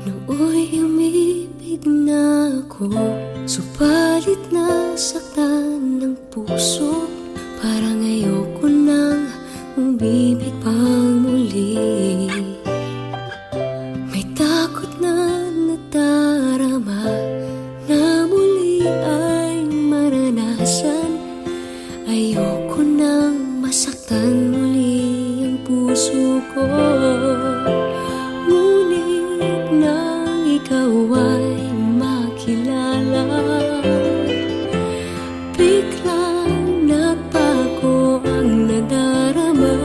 Nooy umibig na ako, subalit nasaktan ng puso. Parang ayoko nang umibig pang muli. May takot na nadarama na muli ay maranasan. Ayoko nang masaktan muli ang puso ko. Ngunit nang ikaw ay makilala, biglang nagbago ang nadarama.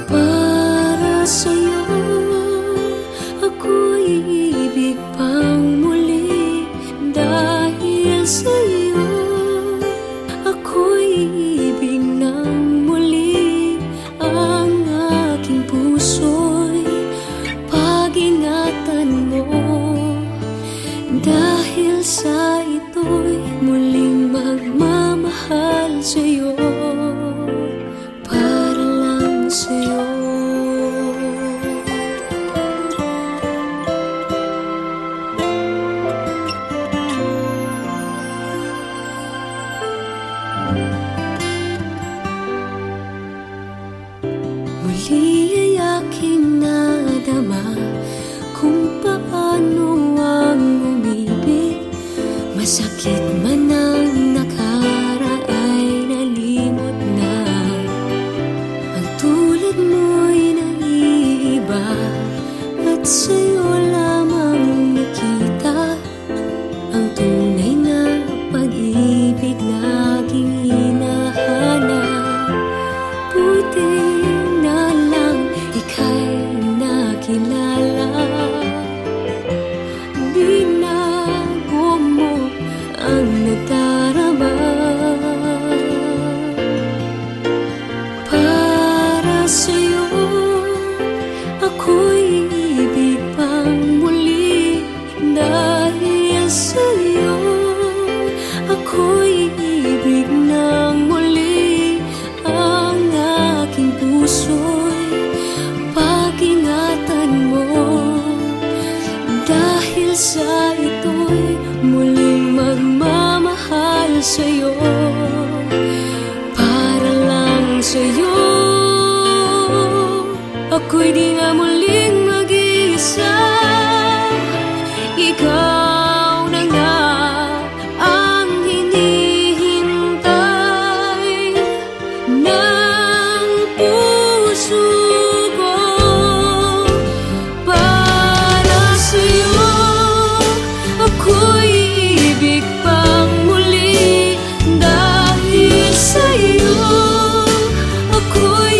Para sa'yo ako'y ibig pang muli. Dahil sa'yo ako'y ibig ng muli. Ang aking puso'y pag-ingatan mo. Dahil sa ito'y muling magmamahal sa'yo, para lang sa'yo. Muli ay aking nadama kung paano ang umibig. Masakit man ang nakaraay nalimot na. Ang tulad mo'y naiiba at sa'yo lamang nakita ang tunay na pag-ibig na aking hinahanap. Buti na lang ika'y nakilala. Binago mo ang nadarama. Para sa'yo ako'y ibig pang muli. Dahil sa'yo ako'y ibig ng muli. Ang aking puso'y pag-ingatan mo. Dahil sa ito'y muling magmamahal sa'yo, para lang sa'yo. Ako'y di nga muling mag-iisa. Ikaw na nga ang hinihintay ng puso ko. Para sa'yo ako'y ibig pang muli. Dahil sa'yo ako'y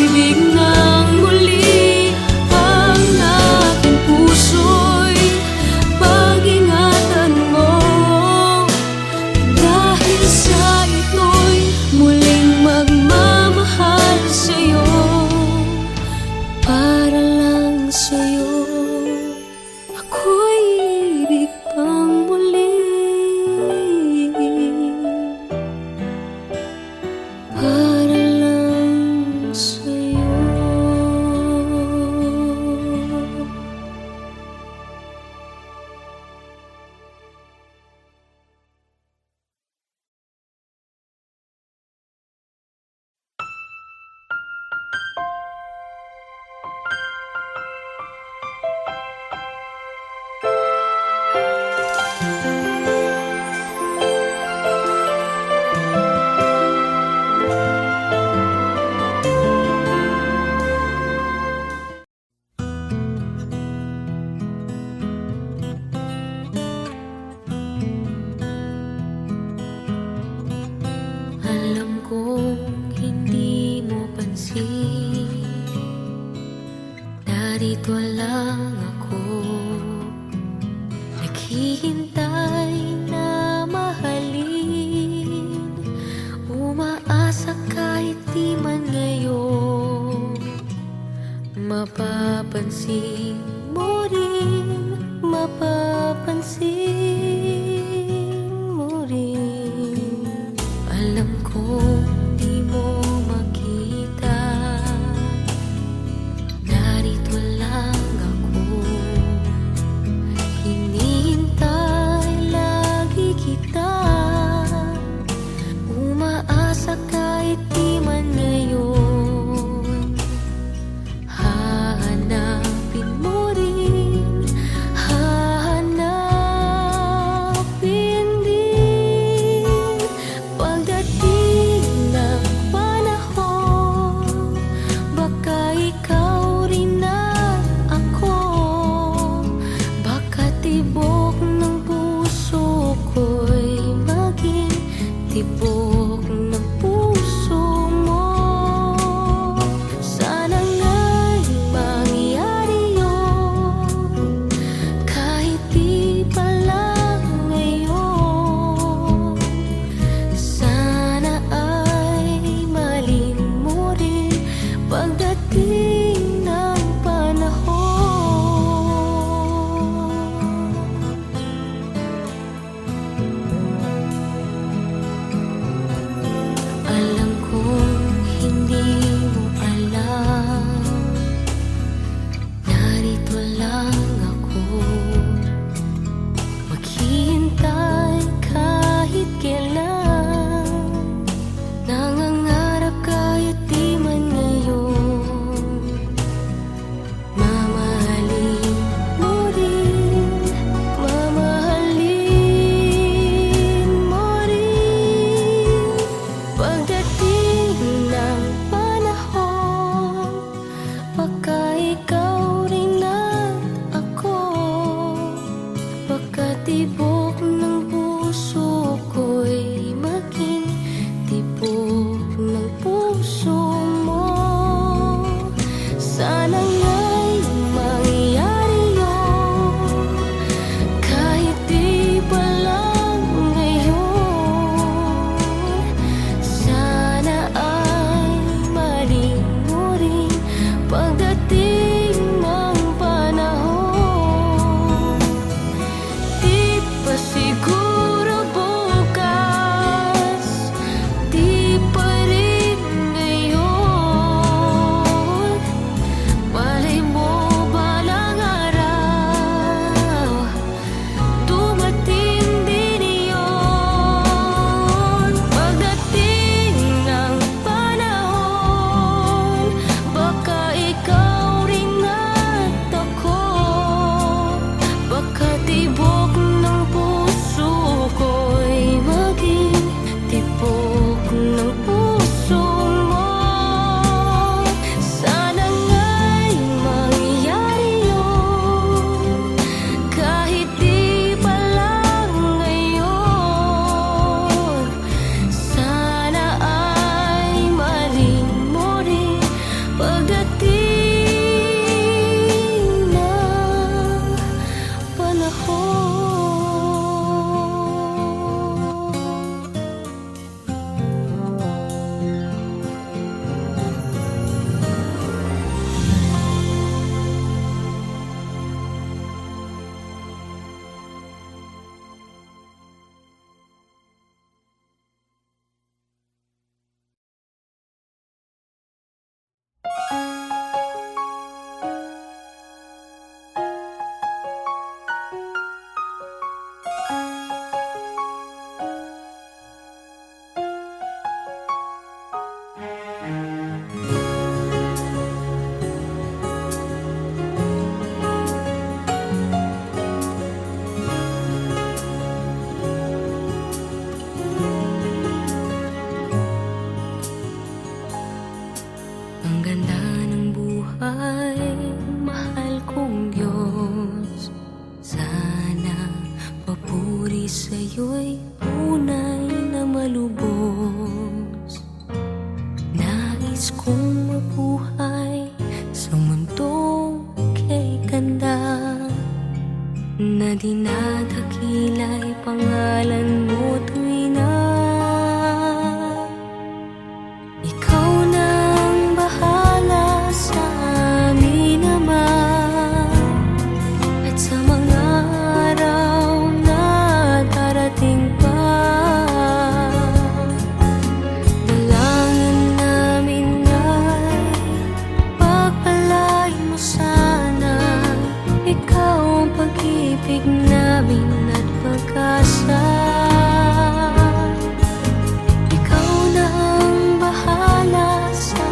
ibig ng muli. Ang aking puso'y pag-ingatan mo. Dahil sa ito'y muling magmamahal sa'yo, para lang sa'yo. Ako'y ibig pang muli. Para lang sa'yo. Alam kong hindi mo pansin, narito lang ako, naghihintay na mahalin. Umaasa kahit di man ngayon, mapapansin mo rin, mapapansin mo rin. Alam kong di mo makita, narito Sana nga'y mangyari yun, kahit di pa lang ngayon. Sana ay maling mo rin pagdating ng panahon. Di pa siguro bukas, di pa rin ngayon. Malay mo balang araw, dumating din iyon. Pagdating ng panahon, baka ikaw rin at ako, baka tibok ng puso ko'y maging tibok ng puso mo. Sana nga'y mangyari yun, kahit di pa lang ngayon. Sana ay maling mo rin pagdating ng panahon. Ang ganda ng buhay, mahal kong Diyos. Sana papuri sa'yo'y tunay na malubos. Nais kong mabuhay sa mundong kay ganda, na dinadakila'y pangalan mo tuwing na ikaw nang bahala sa amin naman. At sa mga araw na darating pa, dalangin namin ay pagpalain mo sana. Ikaw ang pag-ibig namin at pag-asa. Ikaw na ang bahala sa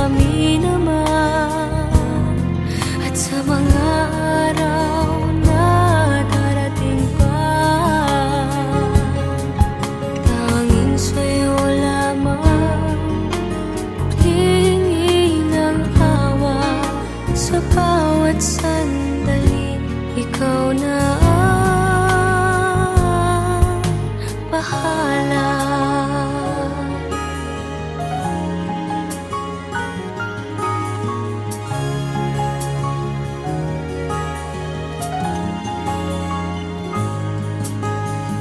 amin naman. At sa mga araw na darating pa, tanging sa'yo lamang hihingi ng awa. Sa bawat sandali, ikaw na ang bahala.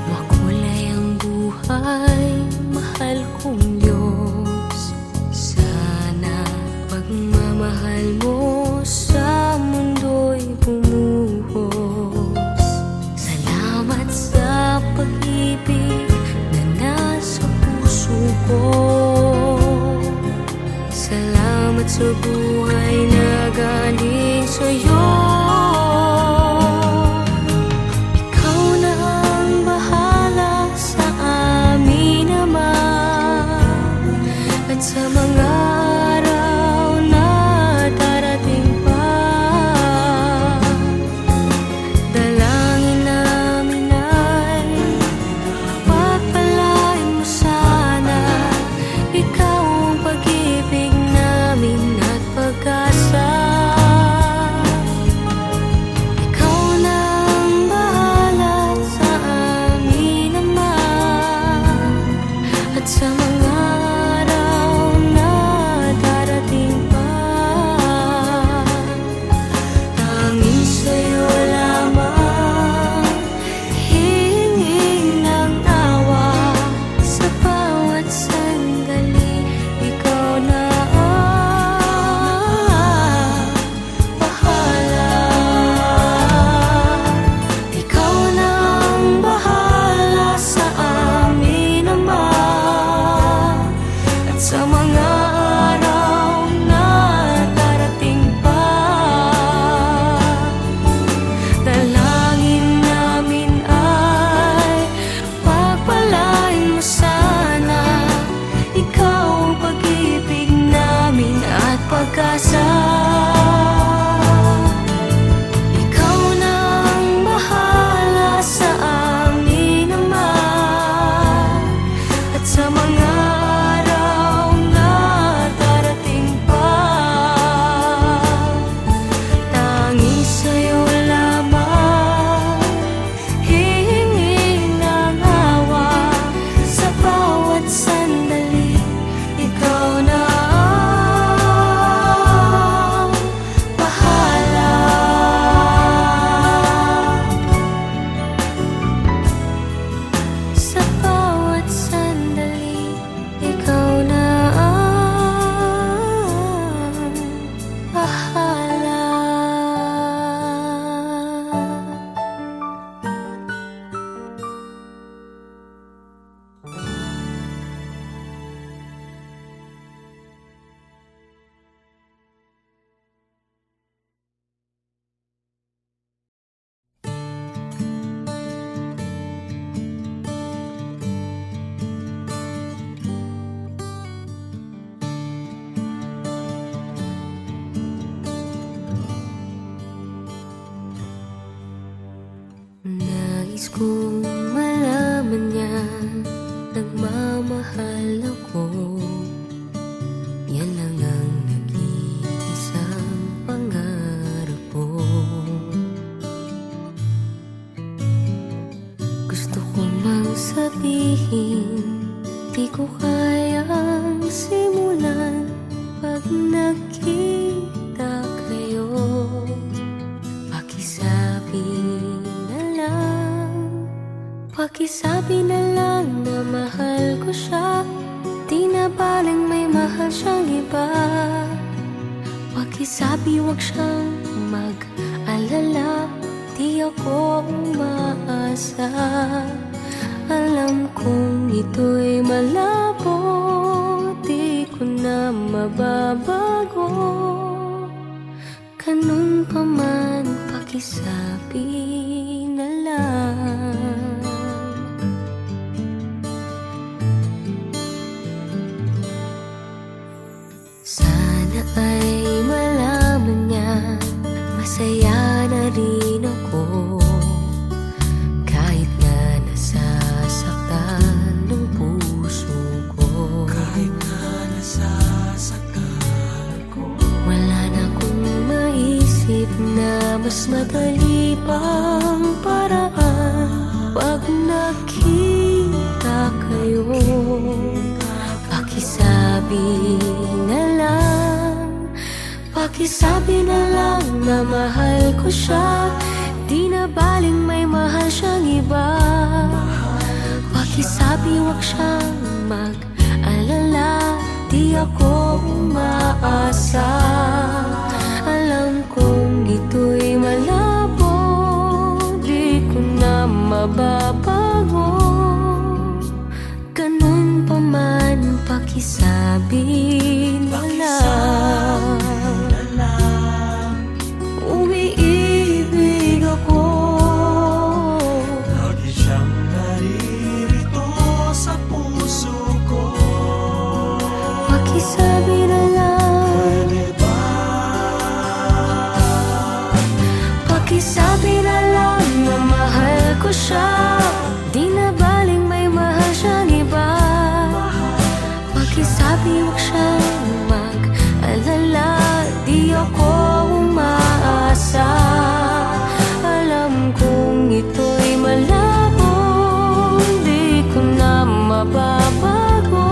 Makulay ang buhay, mahal kong Diyos. Sana pagmamahal mo sa mundo'y bumuhos. Nais kong malaman niya nagmamahal ako. Yan lang ang nag-iisang pangarap ko. Gusto ko mang sabihin, di ko kayang simulan pag nakita kayo. Pakisabi na lang na mahal ko siya, di na baling may mahal siyang iba. Pakisabi wag siyang mag-alala, di ako umaasa. Alam kong ito'y malabo, di ko na mababago. Ganun pa man, pakisabi na lang. Sana ay malaman niya, masaya na rin ako. Kahit na nasasaktan ng puso ko. Kahit na nasasaktan ko. Wala na akong maisip na mas madali pang paraan. Pag nakita kayo, pakisabi na lang, pakisabi na lang na mahal ko siya, di na baling may mahal siyang iba. Pakisabi wag siyang mag-alala, di ako umaasa. Alam kong ito'y malabo, di ko na mababago. Ganun pa man, pakisabi na lang. Umiibig ako, lagi siyang naririto sa puso ko. Pakisabi na lang, pwede ba? Pakisabi na lang na mahal ko siya, di na baling may mahal siyang iba. Pakisabi wag siyang mag-alala, di ako umaasa. Alam kong ito'y malabo, di ko na mababago.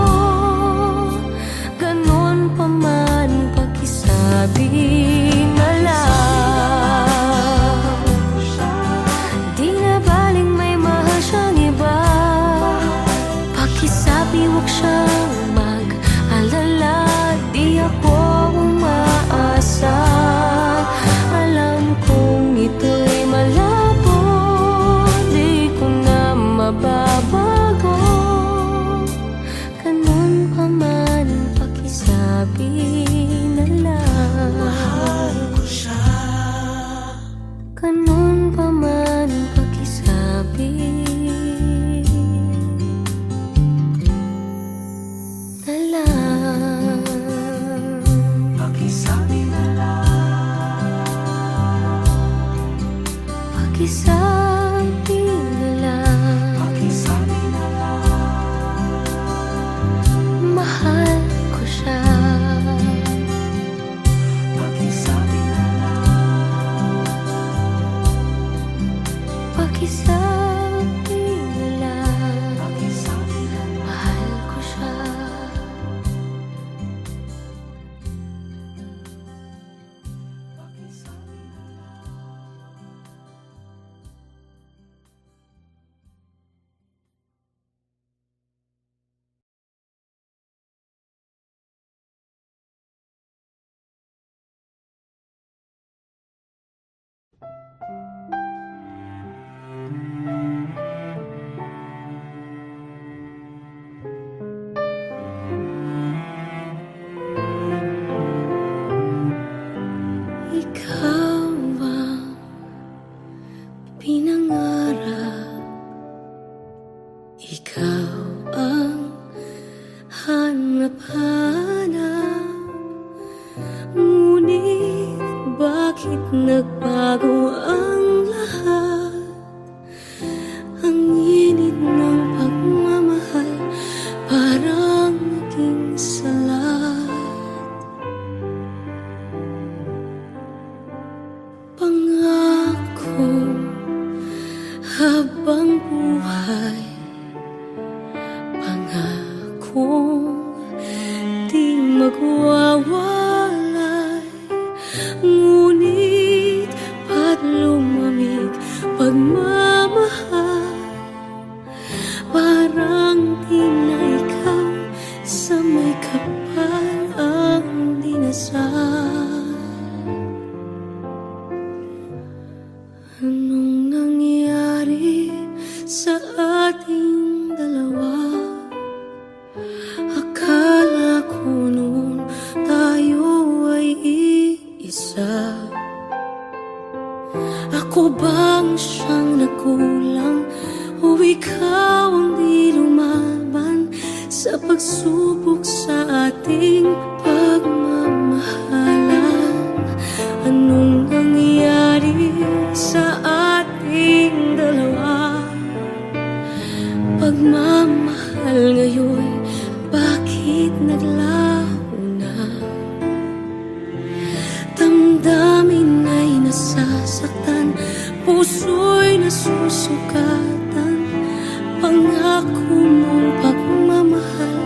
Ganun pa man, pakisabi na lang. Di na baling may mahal siyang iba. Pakisabi wag siyang mag-alala, di ako umaasa. Alam kong ito'y malabo, di ko na mababago. Ganun pa man, pakisabi na lang. Mahal ko siya. Ganun pa man, pakisabi na lang. Pakisabi na lang. Pakisabi na lang. Pakisabi na lang. Mahal ko siya. Pakisabi na lang. Pakisabi na lang. Pakisabi na lang. Mahal ko siya. Ikaw ang pinangarap, ikaw ang hanap-hanap. Ngunit bakit nagbago ang lahat? ko habang buhay. Pangakong di magwawalay, ngunit ba't lumamig pagmamahal? Parang di na ikaw sa may kapal ang dinasal. Anong nangyari sa ating dalawa? Akala ko noon tayo ay iisa. Ako bang siyang nagkulang o ikaw ang di lumaban sa pagsubok sa ating pagmamahalan? Anong nangyari sa ating dalawa? Pagmamahal ngayon, bakit naglaho na? Damdamin ay nasasaktan, puso'y nasusukatan. Pangako mong pagmamahal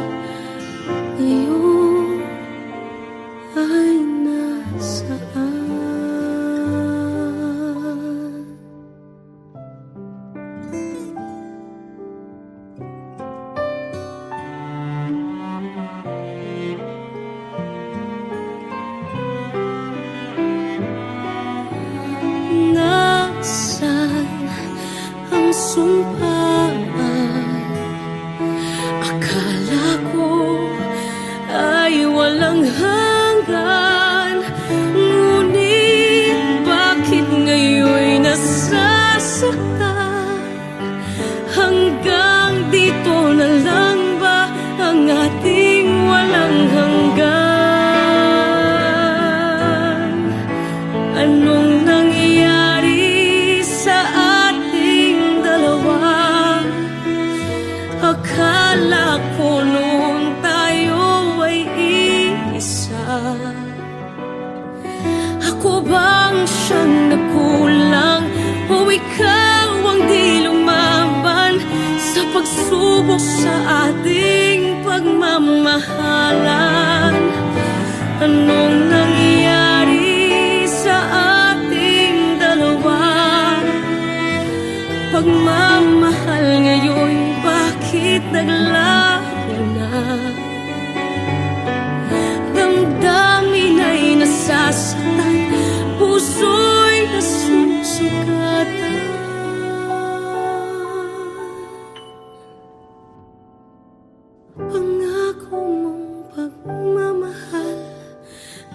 ngayon ay nasaan? Nasaan ang sumpaan? Akala ko ay walang hanggan, ngunit bakit ngayon'y nasasaktan? Hanggang dito na lang ba ang ating walang hanggan? Anong nangyari sa ating dalawa? Akala ko noon tayo ay iisa. Ako bang siyang nagkulang o ikaw ang di lumaban sa pagsubok sa ating pagmamahalan? Anong nangyari sa ating dalawa? Pagmamahal ngayon, bakit naglaho na? Damdamin ay nasasaktan, puso'y nasusukatan. Pangako mong pagmamahal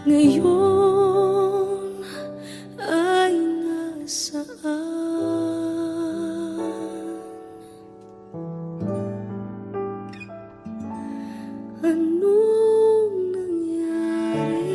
ngayon ay nasaan? Anong nangyari?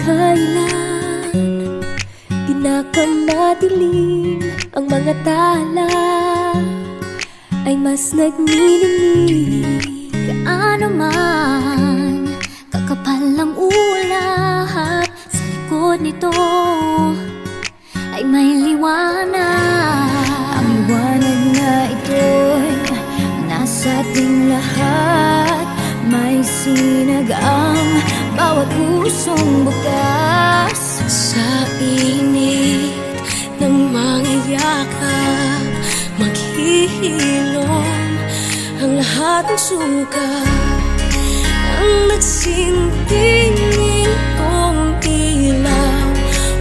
Kailan pinakamadilim ang mga tala ay mas nagninig. Gaano man kakapal ang ulap, sa likod nito ay may liwanag. Ang liwanag na ito'y nasa ating lahat. May sinag ang bawat pusong bukas. Sa init ng mga yakap, maghihilom ang lahat ng suka. Ang nagsinting itong ilaw,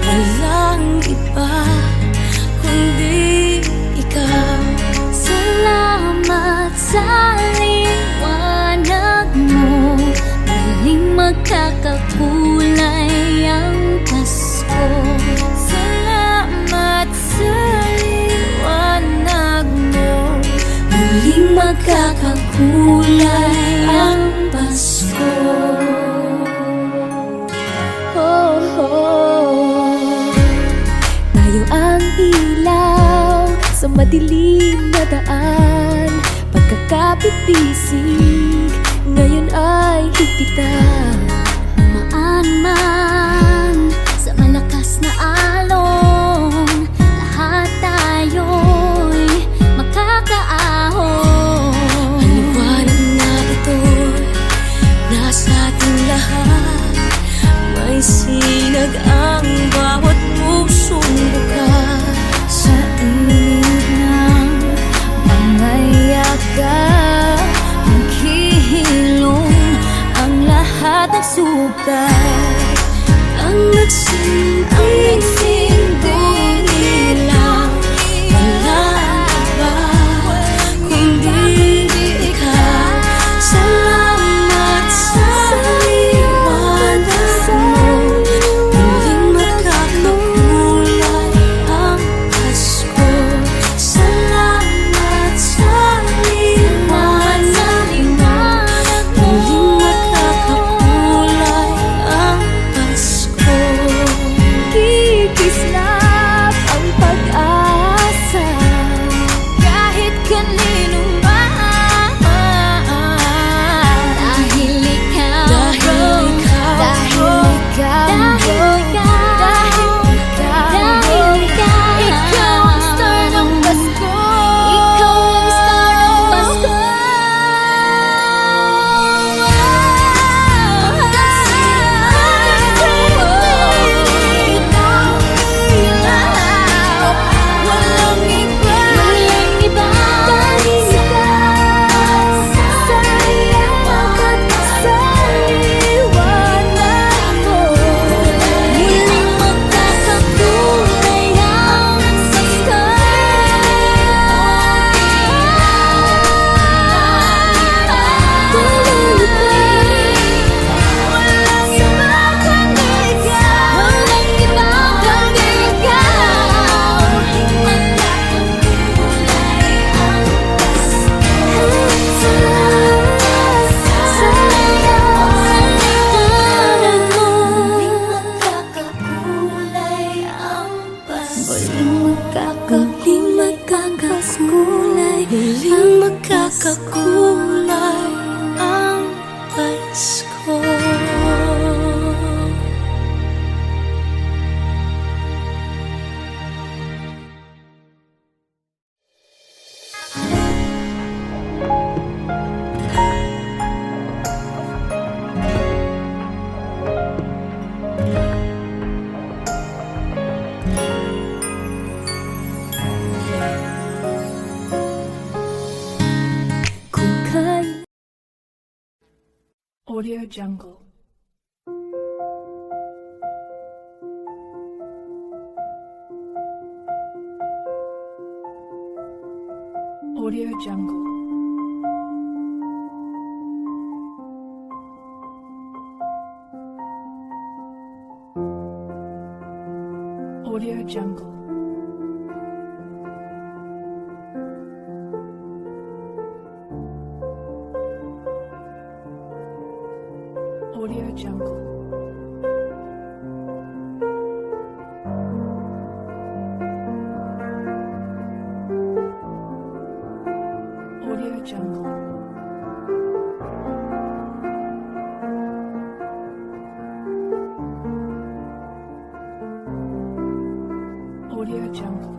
walang iba kundi ikaw. Salamat sa liwanag mo, sa madilim na daan. Pagkakapitisig, ngayon ay higpitan. Maan man sa malakas na alon, lahat tayo'y makakaahon. Ang liwanag na ito'y nasa ating lahat. May sinag ang bawat pusong bukas. Sa init ng mga yakap, maghihilom ang lahat ng sugat. Ang nagsilbing ilaw, walang iba kundi ikaw. Salamat sa liwanag mo, muling magkakakulay ang Pasko. Salamat sa liwanag mo, muling magkakakulay ang Pasko. Kikislap ang pag-asa kahit kanino man. Dahil ikaw, Dahil ikaw, dahil ikaw, ikaw ang star ng Pasko. Ikaw ang star ng Pasko. Walang iba dahil ikaw sa liwanag mo, muling magkakakulay ang Pasko. Walang iba kundi ikaw, walang iba kundi ikaw, muling magkakakulay ang Pasko. Sa liwanag mo, muling magkakakulay ang Pasko. muling magkakakulay, muling magkakakulay ang Pasko. Kung kailan Audio Jungle. Audio Jungle. Audio Jungle. Audio Jungle. Audio Jungle. Audio Jungle.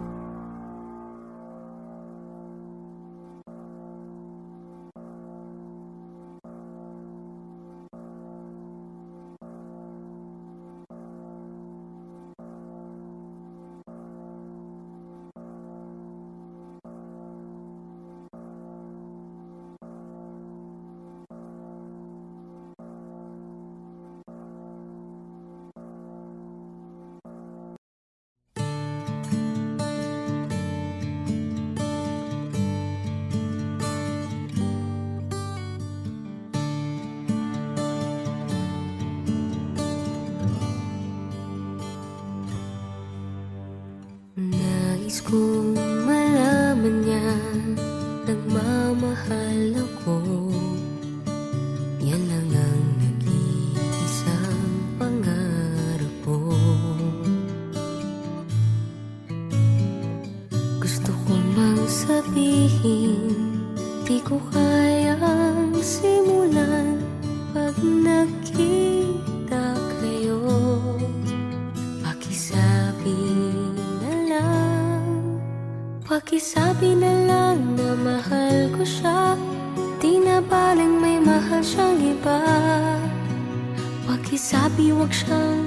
Nais kong malaman niya, nagmamahal ako. Yan lang ang nag-iisang pangarap ko. Gusto kong Di ko kayang simulan pag nakita kayo. Pakisabi na lang, pakisabi na lang na mahal ko siya. Di na baling may mahal siyang iba. Pakisabi wag siyang